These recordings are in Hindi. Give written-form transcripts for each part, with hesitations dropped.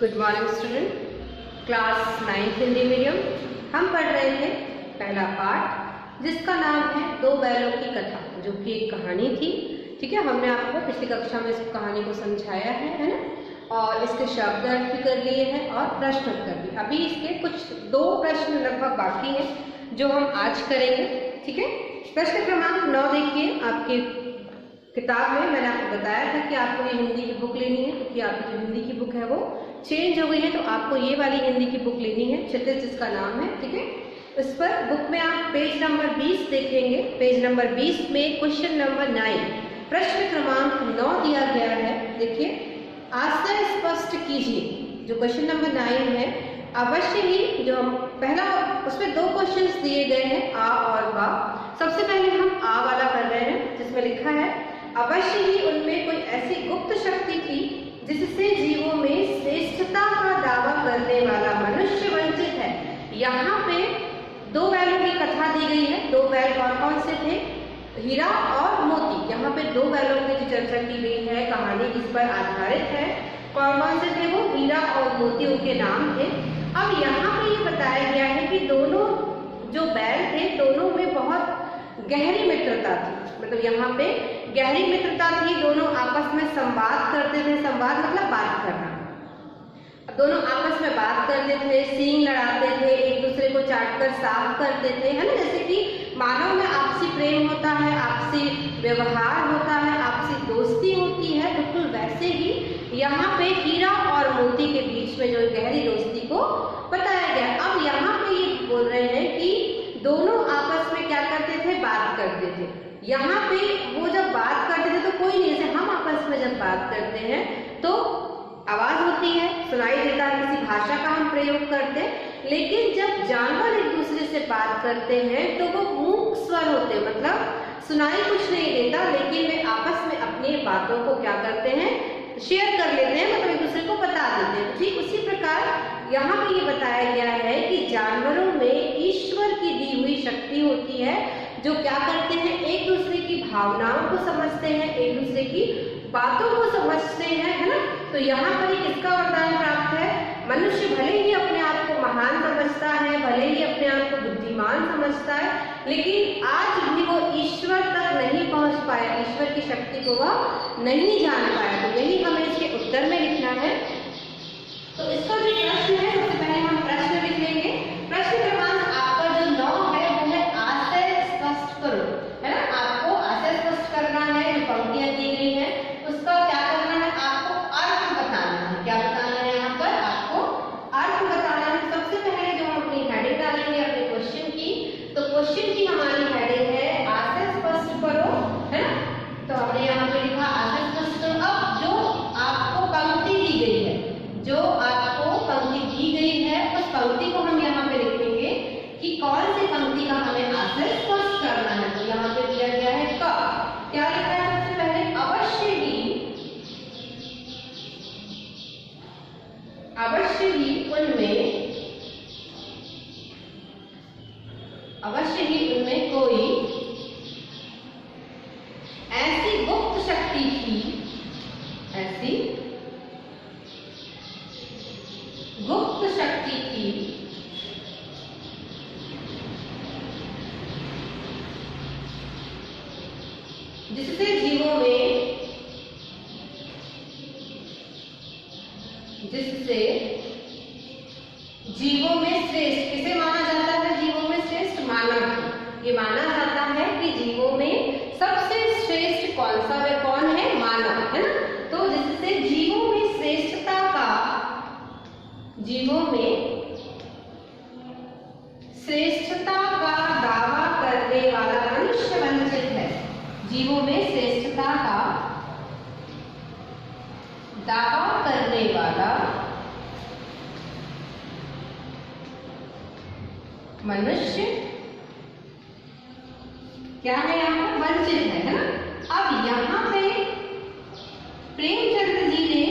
Good morning student, class 9th Hindi medium. हम पढ़ रहे हैं पहला पाठ जिसका नाम है दो बैलों की कथा, जो कि एक कहानी थी। ठीक है, हमने आपको पिछली कक्षा में इस कहानी को समझाया है ना, और इसके शब्द अर्थ भी कर लिए हैं और प्रश्न उत्तर भी। अभी इसके कुछ दो प्रश्न लगभग बाकी हैं जो हम आज करेंगे। ठीक है, प्रश्न क्रमांक 9 देखिए आपके किताब में। मैंने आपको बताया था कि आपको ये हिंदी की बुक लेनी है, क्योंकि आपकी जो हिंदी की बुक है वो चेंज हो गई है, तो आपको ये वाली हिंदी की बुक लेनी है, क्षितिज जिसका नाम है। ठीक है, इस पर बुक में आप पेज नंबर 20 देखेंगे। पेज नंबर 20 में क्वेश्चन नंबर 9 प्रश्न क्रमांक 9 दिया गया है। देखिए, आशय स्पष्ट कीजिए। जो क्वेश्चन नंबर 9 है, अवश्य ही जो हम पहला, उसमें दो क्वेश्चंस दिए गए हैं, आ और बा। सबसे पहले हम आ वाला कर रहे हैं, जिसमें लिखा है अवश्य ही उनमें कोई ऐसी गुप्त शक्ति थी जिससे जीवों में श्रेष्ठता का दावा करने वाला मनुष्य वंचित है। यहाँ पे दो बैलों की कथा दी गई है। दो बैल कौन कौन से थे? हीरा और मोती। यहाँ पे दो बैलों की जो चर्चा की गई है, कहानी जिस पर आधारित है, कौन कौन से थे वो? हीरा और मोती उनके नाम थे। अब यहाँ पे ये बताया गया है कि दोनों जो बैल थे, दोनों में बहुत गहरी मित्रता थी। मतलब यहाँ पे गहरी मित्रता थी, दोनों आपस में संवाद करते थे। संवाद मतलब बात करना। दोनों आपस में बात करते थे, सींग लड़ाते थे, एक दूसरे को चाटकर साफ करते थे, है ना। जैसे कि मानव में आपसी प्रेम होता है, आपसी व्यवहार होता है, आपसी दोस्ती होती है, बिल्कुल वैसे ही यहाँ पे हीरा और मोती के बीच में जो गहरी दोस्ती को बताया गया। अब यहाँ पे ये बोल रहे हैं कि दोनों आपस में क्या करते थे? बात करते थे। यहाँ पे वो जब बात करते थे तो कोई नहीं, जैसे हम आपस में जब बात करते हैं तो आवाज होती है, सुनाई देता है, किसी भाषा का हम प्रयोग करते हैं। लेकिन जब जानवर एक दूसरे से बात करते हैं तो वो मूक स्वर होते हैं, मतलब सुनाई कुछ नहीं देता, लेकिन वे आपस में अपनी बातों को क्या करते हैं? शेयर कर लेते हैं, मतलब एक दूसरे को बता देते हैं। ठीक उसी प्रकार यहाँ पे ये बताया गया है कि जानवरों में ईश्वर की दी हुई शक्ति होती है, जो क्या करते हैं? एक दूसरे की भावनाओं को समझते हैं, एक दूसरे की बातों को समझते हैं, है ना। तो यहाँ पर किसका वरदान प्राप्त है? मनुष्य भले ही अपने आप को महान समझता है, भले ही अपने आप को बुद्धिमान समझता है, लेकिन आज भी वो ईश्वर तक नहीं पहुंच पाया, ईश्वर की शक्ति को वह नहीं जान पाया। तो यही हमें इसके उत्तर में लिखना है। तो इसका जो प्रश्न है, सबसे पहले हम प्रश्न लिख लेंगे। प्रश्न क्रमांक आपका जो 9 है वो है आशय स्पष्ट करो, है ना। आपको आशय स्पष्ट करना है, जो पंक्तियां दी गई है उसका क्या करना है? आपको अर्थ बताना है। क्या बताना है? यहाँ पर आपको अर्थ बताना है। सबसे पहले जो हम अपनी हेडिंग डालेंगे अपने क्वेश्चन की, तो क्वेश्चन की हमारी हेडिंग है आशय स्पष्ट करो, है ना। तो हमने यहाँ पे लिखा आशय स्पष्ट करो। अब जो आपको पंक्ति दी गई है, जो आपको पंक्ति दी गई है, उस पंक्ति को हम यहाँ पे लिखेंगे कि कौन सी पंक्ति का हमें आशय स्पष्ट करना है। तो यहाँ पे दिया गया है का, क्या लिखा है? सबसे पहले अवश्य ही उनमें कोई ऐसी गुप्त शक्ति थी, ऐसी गुप्त शक्ति थी जिससे जीवों में श्रेष्ठ, किसे माना जाता है? जीवों में श्रेष्ठ मानव। ये माना जाता है कि जीवों में सबसे श्रेष्ठ कौन सा है? कौन है? मानव, है ना। तो जिससे जीवों में श्रेष्ठता का, जीवों में श्रेष्ठता का दावा करने वाला मनुष्य वंचित है। जीवों में श्रेष्ठता का दावा करने वाला मनुष्य क्या है? यहाँ पर वंचित है ना। अब यहाँ पे प्रेमचंद जी ने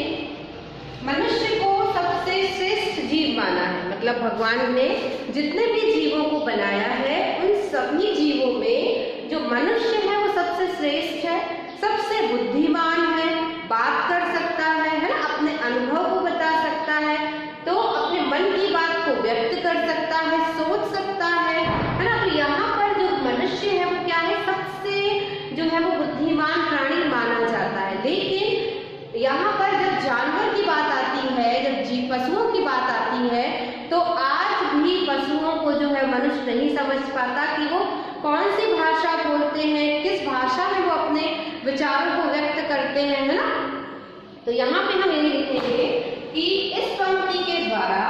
मनुष्य को सबसे श्रेष्ठ जीव माना है। मतलब भगवान ने जितने भी जीवों को बनाया है, उन सभी जीवों में जो मनुष्य है वो सबसे श्रेष्ठ है, सबसे बुद्धिमान है, बात कर सकता है ना, अपने अनुभव को बता सकता है, यहाँ पर जब जानवर की बात आती है, जब पशुओं की बात आती है, तो आज भी पशुओं को जो है मनुष्य नहीं समझ पाता कि वो कौन सी भाषा बोलते हैं, किस भाषा में वो अपने विचारों को व्यक्त करते हैं, है ना। तो यहाँ पे हम ये लिखेंगे कि इस पंक्ति के द्वारा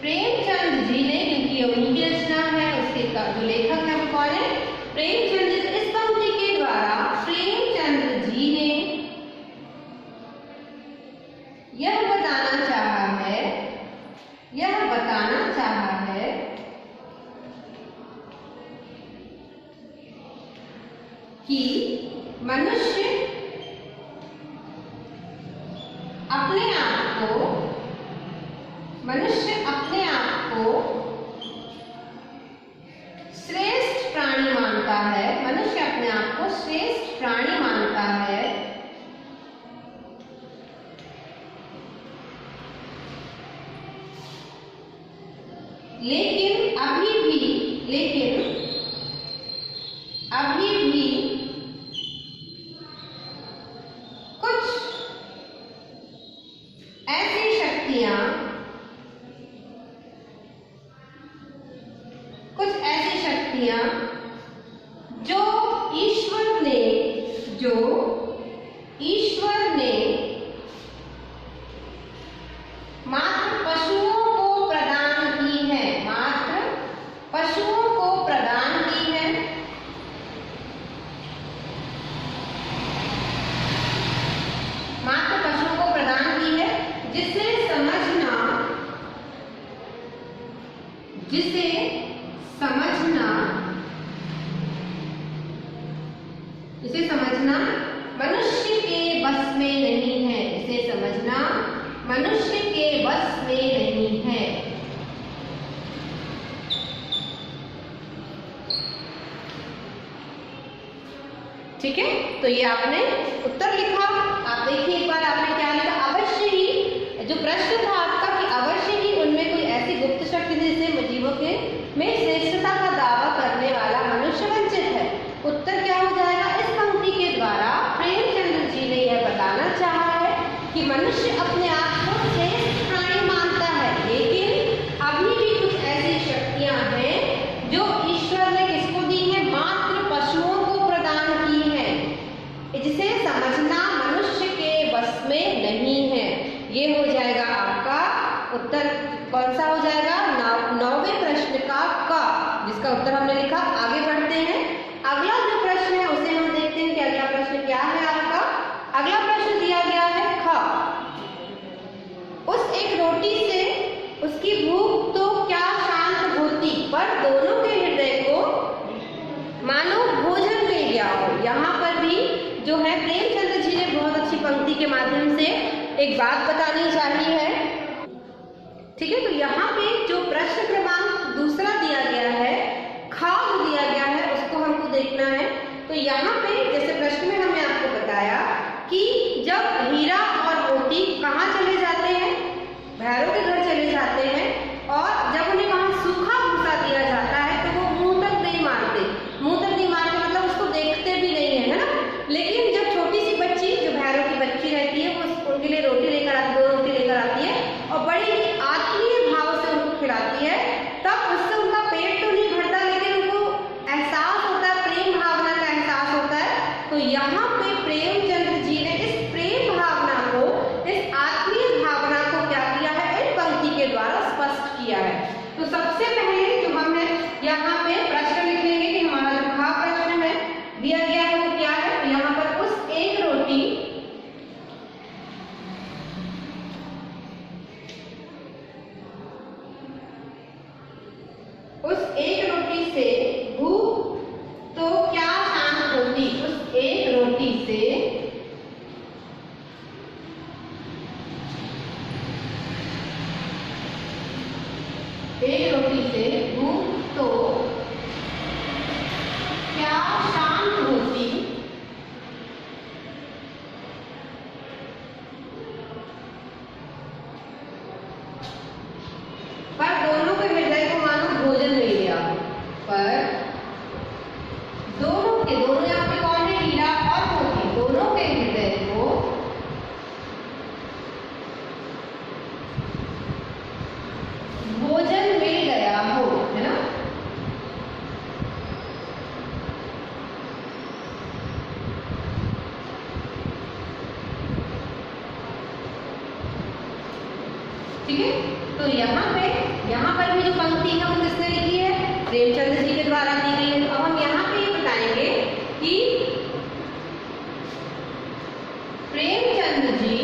प्रेमचंद जी ने, क्योंकि उनकी रचना है, उसके जो लेखक है वो कौन है, प्रेमचंद जी। इस पंक्ति के द्वारा प्रेमचंद जी ने यह बताना चाहा है कि मनुष्य अपने आप को श्रेष्ठ प्राणी मानता है, मनुष्य अपने आप को श्रेष्ठ प्राणी मानता है, लेकिन अभी भी कुछ ऐसी शक्तियां जो ईश्वर ने मात्र पशुओं को प्रदान की है, जिसे समझना मनुष्य के बस में नहीं है, इसे समझना मनुष्य के बस में नहीं है। ठीक है, तो ये आपने उत्तर लिखा। आप देखिए एक बार आपने क्या लिखा, अवश्य ही, जो प्रश्न था आपका कि अवश्य ही उनमें कोई ऐसी गुप्त शक्ति जिससे जीवों के में श्रेष्ठता का दावा करने वाला मनुष्य वंचित है। उत्तर क्या हो जाएगा, इस पंक्ति के द्वारा प्रेमचंद जी ने यह बताना चाहा है कि मनुष्य अपने आप को श्रेष्ठ प्राणी मानता है, लेकिन अभी भी कुछ ऐसी शक्तियां हैं जो ईश्वर ने किसको दी है, मात्र पशुओं को प्रदान की है, जिसे समझना मनुष्य के बस में नहीं है। ये हो जाएगा आपका उत्तर। कौन सा हो जाएगा, 9वें प्रश्न का जिसका उत्तर हमने लिखा। आगे बढ़ते हैं, अगला जो प्रश्न है उसे हम देखते हैं कि अगला प्रश्न क्या है आपका। अगला प्रश्न दिया गया है ख, उस एक रोटी से उसकी भूख तो क्या शांत होती, पर दोनों के हृदय को मानो भोजन मिल गया हो। यहाँ पर भी जो है प्रेमचंद जी ने बहुत अच्छी पंक्ति के माध्यम से एक बात बतानी चाहिए है। ठीक है, तो यहाँ पे जो प्रश्न क्रमांक दूसरा दिया गया है, खा जो दिया गया है, उसको हमको देखना है। तो यहाँ पे जैसे प्रश्न में हमने आपको बताया कि जब हीरा और मोती कहाँ चले जाते हैं, भैरव के घर चले जाते हैं, और जब उन्हें वहां सूखा भूसा दिया जाता है तो वो मुंह तक नहीं मारते मतलब उसको देखते भी नहीं है, है ना। लेकिन जब छोटी सी बच्ची, जो भैरव की बच्ची रहती है, वो उनके लिए रोटी लेकर आती, 2 रोटी लेकर आती है और बड़ी ही आत्मीय भाव से उनको खिलाती है, तब उससे उनका पेट तो नहीं भरता, लेकिन उनको एहसास होता है, प्रेम भावना का एहसास होता है। तो यहाँ पे प्रेमचंद जी ने इस प्रेम भावना को, इस आत्मीय भावना को क्या किया है, इन पंक्ति के द्वारा स्पष्ट किया है। तो सबसे पहले जो हम यहाँ पे प्रश्न लिखेंगे कि हमारा जो खा प्रश्न है दिया गया है वो क्या है, तो यहाँ पर उस एक रोटी से भूख तो क्या शांत होती, उस एक रोटी से भूख तो क्या शांत होती, यहाँ पर भी जो पंक्ति है वो किसने लिखी है? प्रेमचंद जी के द्वारा दी गई है। अब हम यहाँ पे ये बताएंगे कि प्रेमचंद जी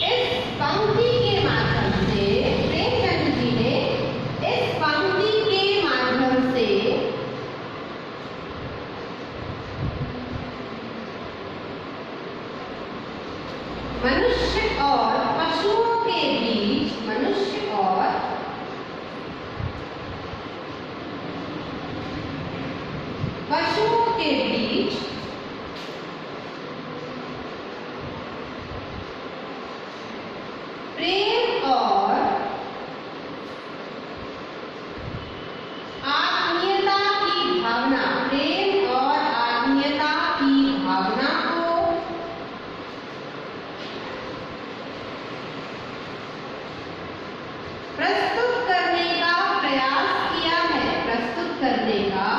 इस पंक्ति के माध्यम से, प्रेमचंद जी ने इस पंक्ति के माध्यम से मनुष्य और पशुओं के बीच, मनुष्य और पशुओं के बीच प्रेम और आत्मीयता की भावना, प्रेम और आत्मीयता की भावना को प्रस्तुत करने का प्रयास किया है, प्रस्तुत करने का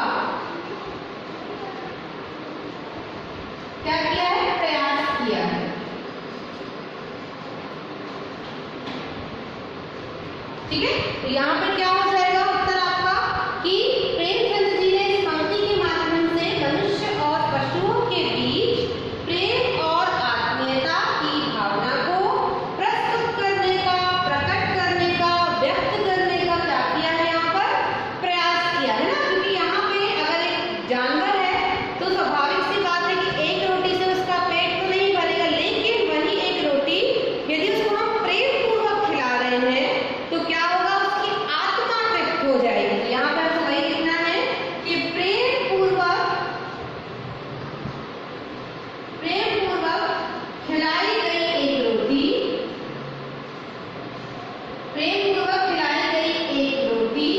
क्या किया है? प्रयास किया है। ठीक है, तो यहाँ पर क्या हो जाएगा उत्तर आपका कि प्रेमचंद जी ने इस पंक्ति के माध्यम से मनुष्य और पशुओं के बीच प्रेम और आत्मीयता की भावना को प्रस्तुत करने का, प्रकट करने का, व्यक्त करने का क्या किया है? यहाँ पर प्रयास किया है ना, क्योंकि यहाँ पे अगर एक जानवर है तो स्वाभाविक सी बात है कि एक रोटी से उसका पेट तो नहीं भरेगा, लेकिन वही एक रोटी यदि उसको हम प्रेम पूर्वक खिला रहे हैं तो क्या होगा? उसकी आत्मा तृप्त हो जाएगी। यहाँ पर हमको वही लिखना है कि प्रेम पूर्वक खिलाई गई एक रोटी, प्रेम पूर्वक खिलाई गई एक रोटी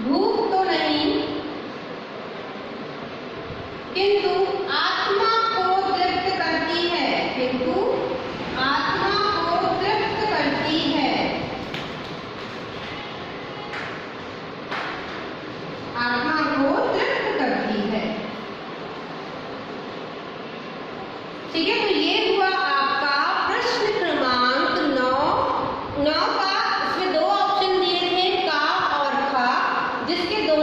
भूख तो नहीं किंतु आत्मा को तृप्त करती है, किंतु आत्मा को तृप्त करती है, आत्मा को तृप्त करती है। ठीक है, तो ये हुआ आपका प्रश्न क्रमांक 9 का। इसमें दो ऑप्शन दिए थे, का और खा, जिसके दोनों